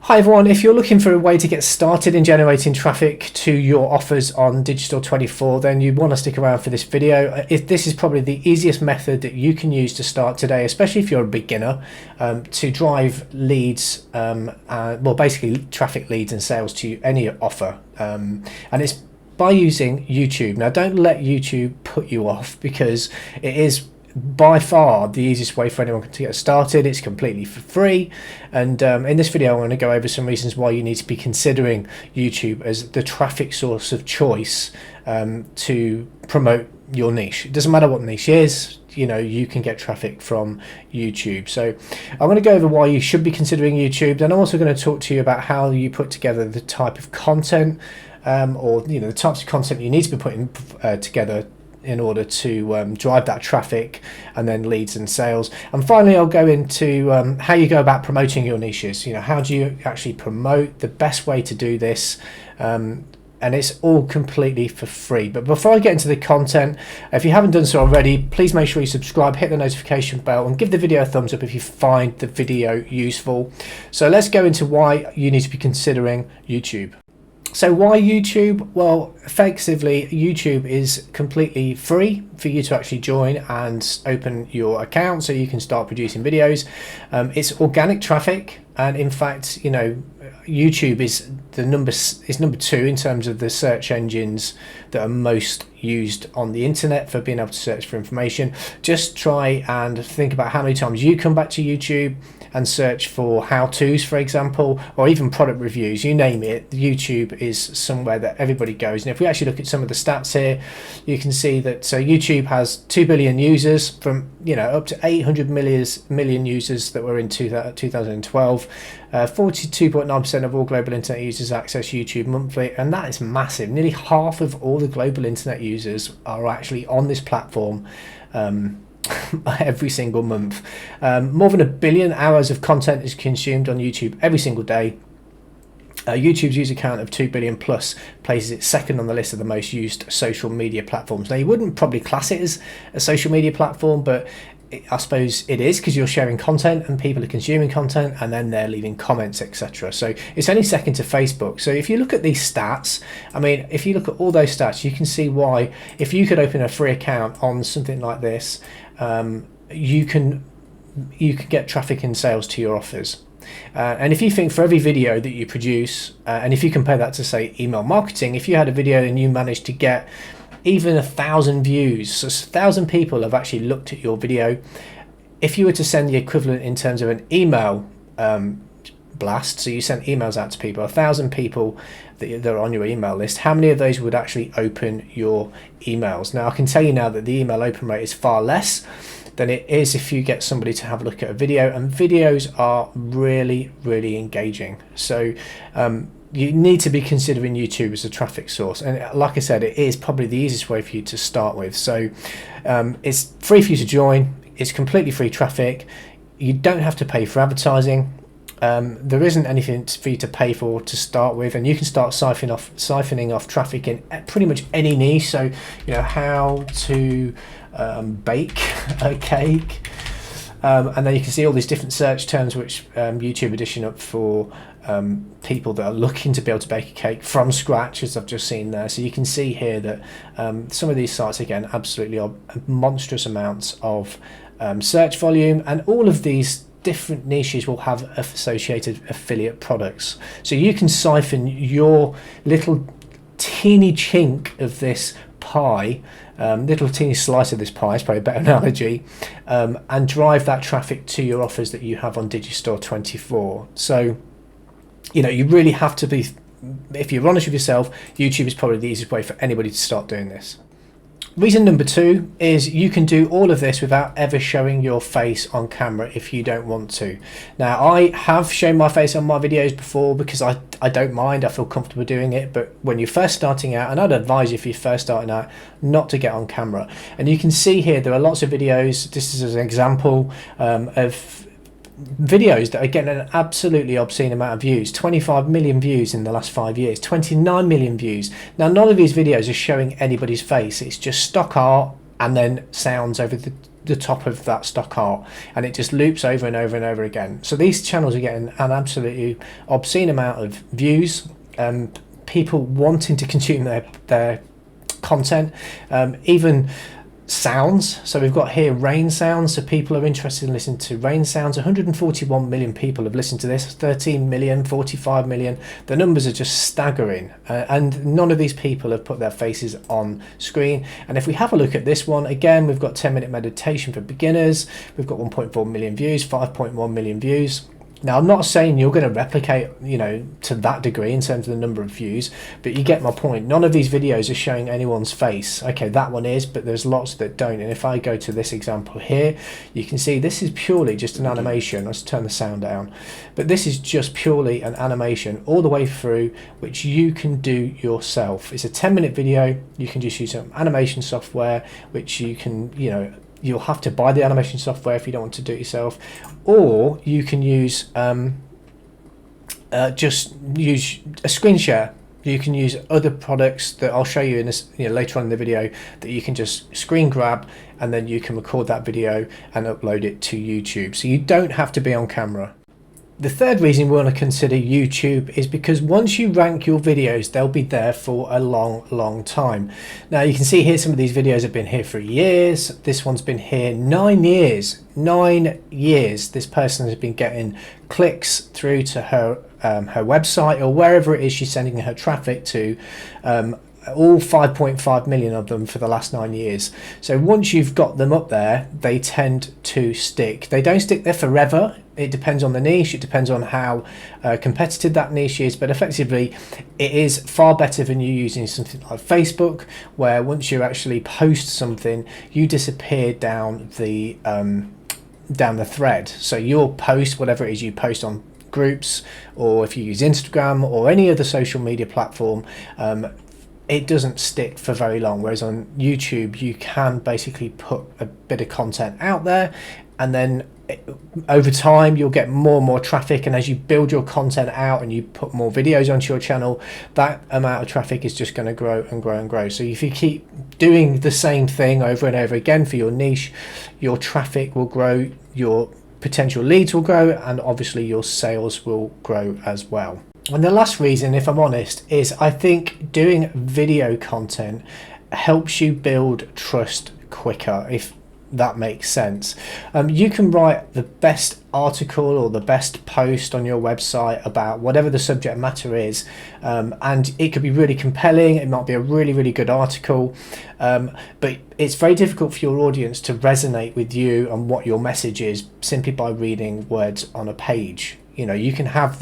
Hi everyone, if you're looking for a way to get started in generating traffic to your offers on Digistore24, then you want to stick around for this video. This is probably the easiest method that you can use to start today, especially if you're a beginner, to drive leads, well basically traffic leads and sales to any offer. And it's by using YouTube. Now don't let YouTube put you off, because it is by far the easiest way for anyone to get started. It's completely for free, and in this video I want to go over some reasons why you need to be considering YouTube as the traffic source of choice to promote your niche. It doesn't matter what niche is, you know, you can get traffic from YouTube. So I'm going to go over why you should be considering YouTube. Then I'm also going to talk to you about how you put together the type of content or the types of content you need to be putting together in order to drive that traffic and then leads and sales. And finally I'll go into how you go about promoting your niches. How do you actually promote, the best way to do this, and it's all completely for free. But before I get into the content, if you haven't done so already, please make sure you subscribe, hit the notification bell, and give the video a thumbs up if you find the video useful. So let's go into why you need to be considering YouTube. So why YouTube? Well, effectively YouTube is completely free for you to actually join and open your account so you can start producing videos. It's organic traffic, and in fact, YouTube is number 2 in terms of the search engines that are most used on the internet for being able to search for information. Just try and think about how many times you come back to YouTube and search for how-tos, for example, or even product reviews, you name it. YouTube is somewhere that everybody goes. And if we actually look at some of the stats here, you can see that YouTube has 2 billion users, from up to 800 million users that were in 2012. 42.9% of all global internet users access YouTube monthly, and that is massive. Nearly half of all the global internet users are actually on this platform every single month. More than 1 billion hours of content is consumed on YouTube every single day. YouTube's user count of 2 billion plus places it second on the list of the most used social media platforms. Now, you wouldn't probably class it as a social media platform, but I suppose it is, because you're sharing content and people are consuming content and then they're leaving comments, etc. So it's only second to Facebook. So if you look at these stats, if you look at all those stats, you can see why, if you could open a free account on something like this, you can get traffic and sales to your offers. And if you think for every video that you produce, and if you compare that to, say, email marketing, if you had a video and you managed to get even 1,000 views, so 1,000 people have actually looked at your video. If you were to send the equivalent in terms of an email blast, so you sent emails out to people, 1,000 people that are on your email list, how many of those would actually open your emails? Now I can tell you now that the email open rate is far less than it is if you get somebody to have a look at a video, and videos are really engaging. So you need to be considering YouTube as a traffic source, and like I said, it is probably the easiest way for you to start with. So it's free for you to join, it's completely free traffic, you don't have to pay for advertising, there isn't anything for you to pay for to start with, and you can start siphoning off traffic in pretty much any niche. So how to bake a cake, and then you can see all these different search terms which YouTube edition up for people that are looking to be able to bake a cake from scratch, as I've just seen there. So you can see here that some of these sites, again, absolutely are monstrous amounts of search volume, and all of these different niches will have associated affiliate products. So you can siphon your little teeny chink of this pie, little teeny slice of this pie is probably a better analogy, and drive that traffic to your offers that you have on Digistore24. So you really have to be, if you're honest with yourself, YouTube is probably the easiest way for anybody to start doing this. Reason number 2 is you can do all of this without ever showing your face on camera if you don't want to. Now, I have shown my face on my videos before because I don't mind, I feel comfortable doing it, but when you're first starting out, and I'd advise you if you're first starting out not to get on camera. And you can see here there are lots of videos, this is an example of videos that are getting an absolutely obscene amount of views. 25 million views in the last 5 years, 29 million views. Now, none of these videos are showing anybody's face, it's just stock art and then sounds over the the top of that stock art, and it just loops over and over and over again. So these channels are getting an absolutely obscene amount of views, and people wanting to consume their content, even sounds. So we've got here rain sounds, so people are interested in listening to rain sounds. 141 million people have listened to this, 13 million, 45 million. The numbers are just staggering, and none of these people have put their faces on screen. And if we have a look at this one again, we've got 10-minute meditation for beginners. We've got 1.4 million views, 5.1 million views. Now, I'm not saying you're going to replicate, to that degree in terms of the number of views, but you get my point. None of these videos are showing anyone's face. Okay, that one is, but there's lots that don't. And if I go to this example here, you can see this is purely just an animation. Let's turn the sound down. But this is just purely an animation all the way through, which you can do yourself. It's a 10-minute video. You can just use some animation software, which you can, you'll have to buy the animation software if you don't want to do it yourself, or you can use just use a screen share. You can use other products that I'll show you in this, later on in the video, that you can just screen grab, and then you can record that video and upload it to YouTube. So you don't have to be on camera. The third reason we want to consider YouTube is because once you rank your videos, they'll be there for a long time. Now you can see here some of these videos have been here for years. This one's been here 9 years. 9 years this person has been getting clicks through to her website, or wherever it is she's sending her traffic to. All 5.5 million of them for the last 9 years. So once you've got them up there, they tend to stick. They don't stick there forever. It depends on the niche. It depends on how competitive that niche is. But effectively, it is far better than you using something like Facebook, where once you actually post something, you disappear down the thread. So you'll post whatever it is you post on groups, or if you use Instagram or any other social media platform, it doesn't stick for very long. Whereas on YouTube, you can basically put a bit of content out there, and then over time you'll get more and more traffic, and as you build your content out and you put more videos onto your channel, that amount of traffic is just going to grow and grow and grow. So if you keep doing the same thing over and over again for your niche, your traffic will grow, your potential leads will grow, and obviously your sales will grow as well. And the last reason, if I'm honest, is I think doing video content helps you build trust quicker, if that makes sense. You can write the best article or the best post on your website about whatever the subject matter is, and it could be really compelling. It might be a really good article, but it's very difficult for your audience to resonate with you and what your message is simply by reading words on a page. You can have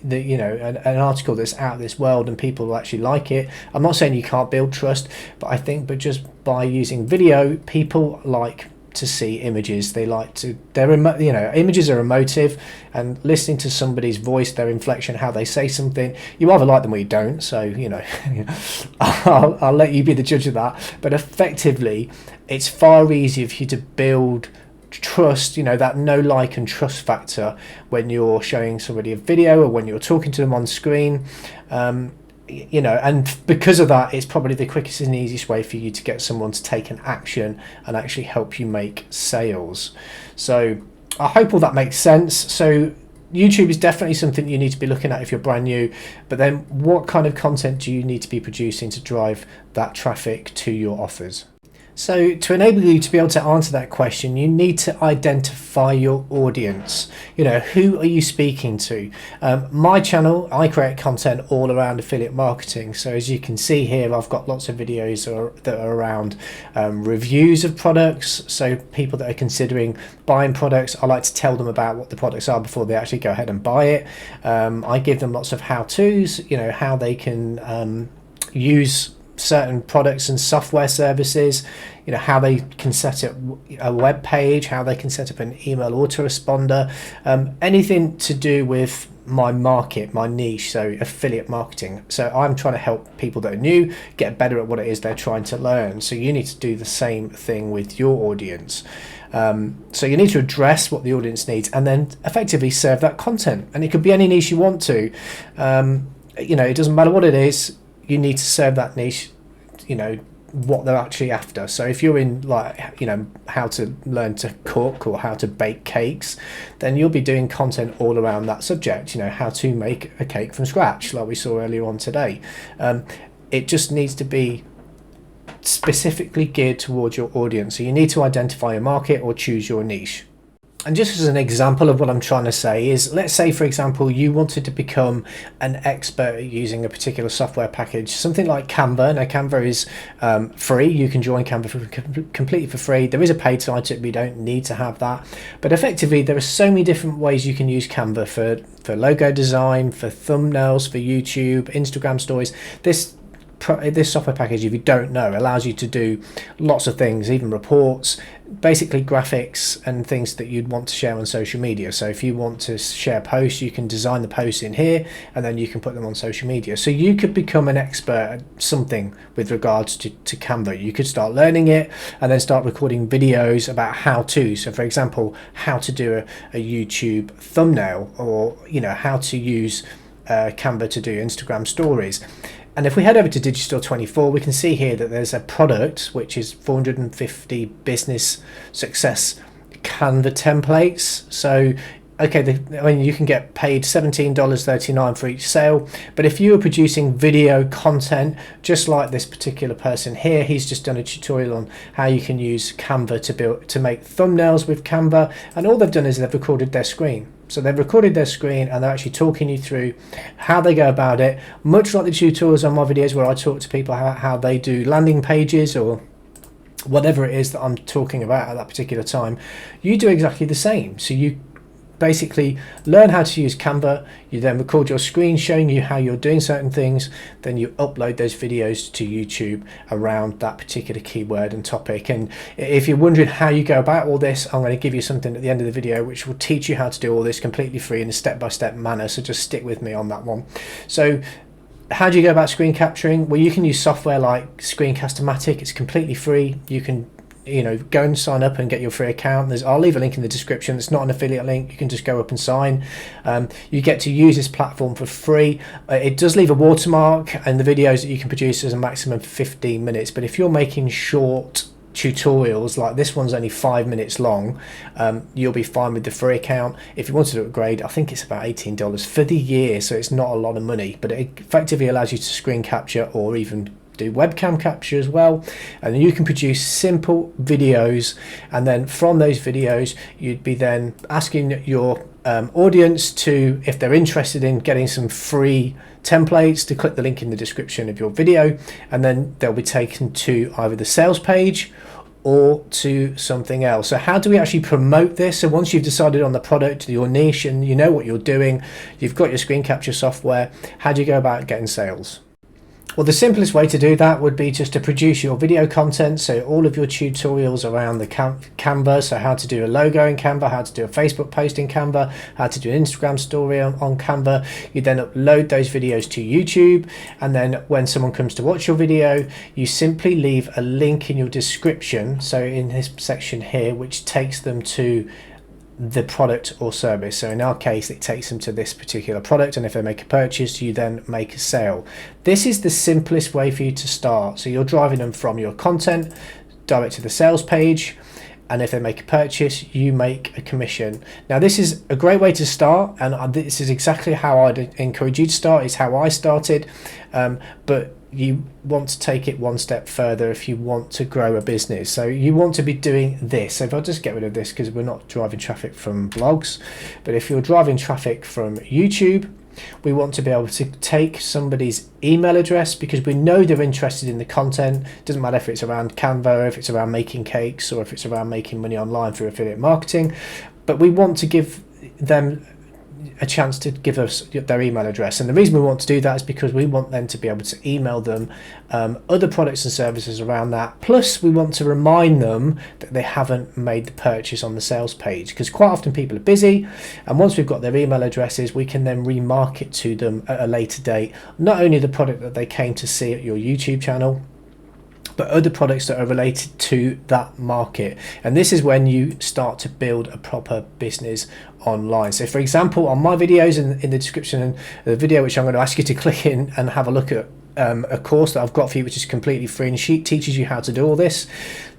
an article that's out of this world and people will actually like it. I'm not saying you can't build trust, but just by using video, people like to see images. Images are emotive, and listening to somebody's voice, their inflection, how they say something, you either like them or you don't. So I'll let you be the judge of that. But effectively, it's far easier for you to build trust, that know, like and trust factor when you're showing somebody a video or when you're talking to them on screen, and because of that, it's probably the quickest and easiest way for you to get someone to take an action and actually help you make sales. So I hope all that makes sense. So YouTube is definitely something you need to be looking at if you're brand new, but then what kind of content do you need to be producing to drive that traffic to your offers? So to enable you to be able to answer that question, you need to identify your audience. Who are you speaking to? My channel, I create content all around affiliate marketing. So as you can see here, I've got lots of videos that are around reviews of products. So people that are considering buying products, I like to tell them about what the products are before they actually go ahead and buy it. I give them lots of how-tos, how they can use certain products and software services, how they can set up a web page, how they can set up an email autoresponder, anything to do with my market, my niche, so affiliate marketing. So I'm trying to help people that are new get better at what it is they're trying to learn. So you need to do the same thing with your audience. So you need to address what the audience needs and then effectively serve that content. And it could be any niche you want to. It doesn't matter what it is. You need to serve that niche, what they're actually after. So if you're in, like, how to learn to cook or how to bake cakes, then you'll be doing content all around that subject, how to make a cake from scratch, like we saw earlier on today. It just needs to be specifically geared towards your audience. So you need to identify a market or choose your niche. And just as an example of what I'm trying to say is, let's say, for example, you wanted to become an expert at using a particular software package, something like Canva. Now, Canva is free. You can join Canva completely for free. There is a paid side to it, but you don't need to have that. But effectively, there are so many different ways you can use Canva for logo design, for thumbnails, for YouTube, Instagram stories. This software package, if you don't know, allows you to do lots of things, even reports, basically graphics and things that you'd want to share on social media. So if you want to share posts, you can design the posts in here and then you can put them on social media. So you could become an expert at something with regards to Canva. You could start learning it and then start recording videos about how to. So for example, how to do a YouTube thumbnail, or how to use Canva to do Instagram stories. And if we head over to Digistore24, we can see here that there's a product which is 450 business success Canva templates. So, okay, you can get paid $17.39 for each sale. But if you are producing video content, just like this particular person here, he's just done a tutorial on how you can use Canva to make thumbnails with Canva. And all they've done is they've recorded their screen. So they've recorded their screen and they're actually talking you through how they go about it, much like the tutorials on my videos where I talk to people how they do landing pages or whatever it is that I'm talking about at that particular time. You do exactly the same. So you basically learn how to use Canva, you then record your screen showing you how you're doing certain things, then you upload those videos to YouTube around that particular keyword and topic. And if you're wondering how you go about all this, I'm going to give you something at the end of the video which will teach you how to do all this completely free in a step-by-step manner, so just stick with me on that one. So how do you go about screen capturing? Well, you can use software like Screencast-O-Matic. It's completely free. You can go and sign up and get your free account. I'll leave a link in the description. It's not an affiliate link. You can just go up and sign. You get to use this platform for free. It does leave a watermark, and the videos that you can produce is a maximum of 15 minutes. But if you're making short tutorials, like this one's only 5 minutes long, you'll be fine with the free account. If you wanted to upgrade, I think it's about $18 for the year, so it's not a lot of money, but it effectively allows you to screen capture or even do webcam capture as well, and you can produce simple videos, and then from those videos you'd be then asking your audience to, if they're interested in getting some free templates, to click the link in the description of your video, and then they'll be taken to either the sales page or to something else. So how do we actually promote this? So once you've decided on the product, your niche, and you know what you're doing, you've got your screen capture software, how do you go about getting sales? Well, the simplest way to do that would be just to produce your video content. So all of your tutorials around the Canva, so how to do a logo in Canva, how to do a Facebook post in Canva, how to do an Instagram story on Canva. You then upload those videos to YouTube, and then when someone comes to watch your video, you simply leave a link in your description, so in this section here, which takes them to the product or service. So in our case, it takes them to this particular product, and if they make a purchase, you then make a sale. This is the simplest way for you to start. So you're driving them from your content direct to the sales page, and if they make a purchase, you make a commission. Now this is a great way to start, and this is exactly how I'd encourage you to start. It's how I started, but you want to take it one step further if you want to grow a business. So you want to be doing this. So if I'll just get rid of this, because we're not driving traffic from blogs, but if you're driving traffic from YouTube, we want to be able to take somebody's email address, because we know they're interested in the content. It doesn't matter if it's around Canva, if it's around making cakes, or if it's around making money online through affiliate marketing, but we want to give them a chance to give us their email address. And the reason we want to do that is because we want them to be able to email them other products and services around that. Plus we want to remind them that they haven't made the purchase on the sales page, because quite often people are busy, and once we've got their email addresses, we can then remarket to them at a later date not only the product that they came to see at your YouTube channel, but other products that are related to that market. And this is when you start to build a proper business online. So for example, on my videos in the description, and the video which I'm going to ask you to click in and have a look at a course that I've got for you, which is completely free and she teaches you how to do all this.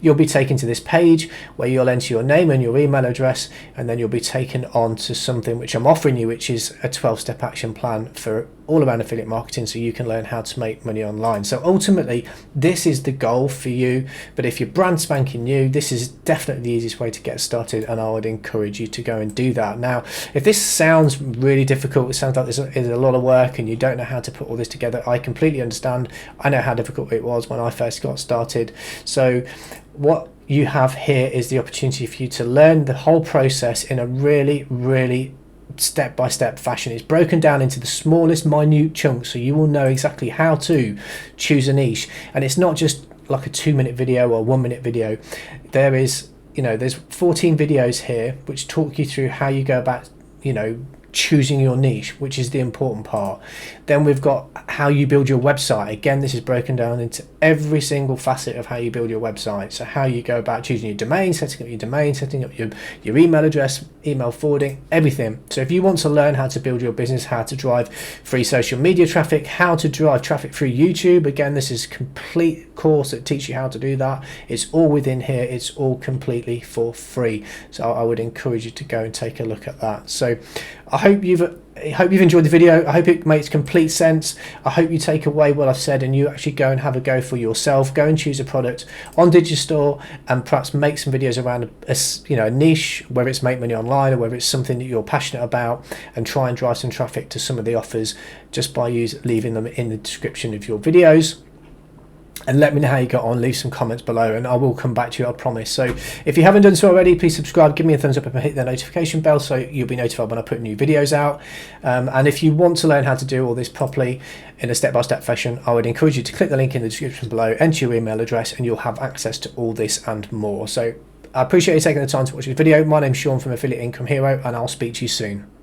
You'll be taken to this page where you'll enter your name and your email address, and then you'll be taken on to something which I'm offering you, which is a 12-step action plan for all around affiliate marketing, so you can learn how to make money online. So ultimately, this is the goal for you. But if you're brand spanking new, this is definitely the easiest way to get started, and I would encourage you to go and do that. Now, if this sounds really difficult, it sounds like there's a lot of work and you don't know how to put all this together, I completely understand. I know how difficult it was when I first got started. So what you have here is the opportunity for you to learn the whole process in a really step-by-step fashion. It's broken down into the smallest minute chunks, so you will know exactly how to choose a niche. And it's not just like a 2-minute video or 1-minute video. There's 14 videos here which talk you through how you go about choosing your niche, which is the important part. Then we've got how you build your website. Again, this is broken down into every single facet of how you build your website. So how you go about choosing your domain, setting up your domain, setting up your email address, email forwarding, everything. So if you want to learn how to build your business, how to drive free social media traffic, how to drive traffic through YouTube, again, this is a complete course that teaches you how to do that. It's all within here. It's all completely for free. So I would encourage you to go and take a look at that. So I hope you've enjoyed the video. I hope it makes complete sense. I hope you take away what I've said and you actually go and have a go for yourself. Go and choose a product on Digistore and perhaps make some videos around a niche, whether it's make money online or whether it's something that you're passionate about, and try and drive some traffic to some of the offers just by leaving them in the description of your videos. And let me know how you got on. Leave some comments below and I will come back to you, I promise. So if you haven't done so already, please subscribe, give me a thumbs up and hit the notification bell so you'll be notified when I put new videos out. And if you want to learn how to do all this properly in a step-by-step fashion, I would encourage you to click the link in the description below, enter your email address, and you'll have access to all this and more. So I appreciate you taking the time to watch this video. My name's Sean from Affiliate Income Hero, and I'll speak to you soon.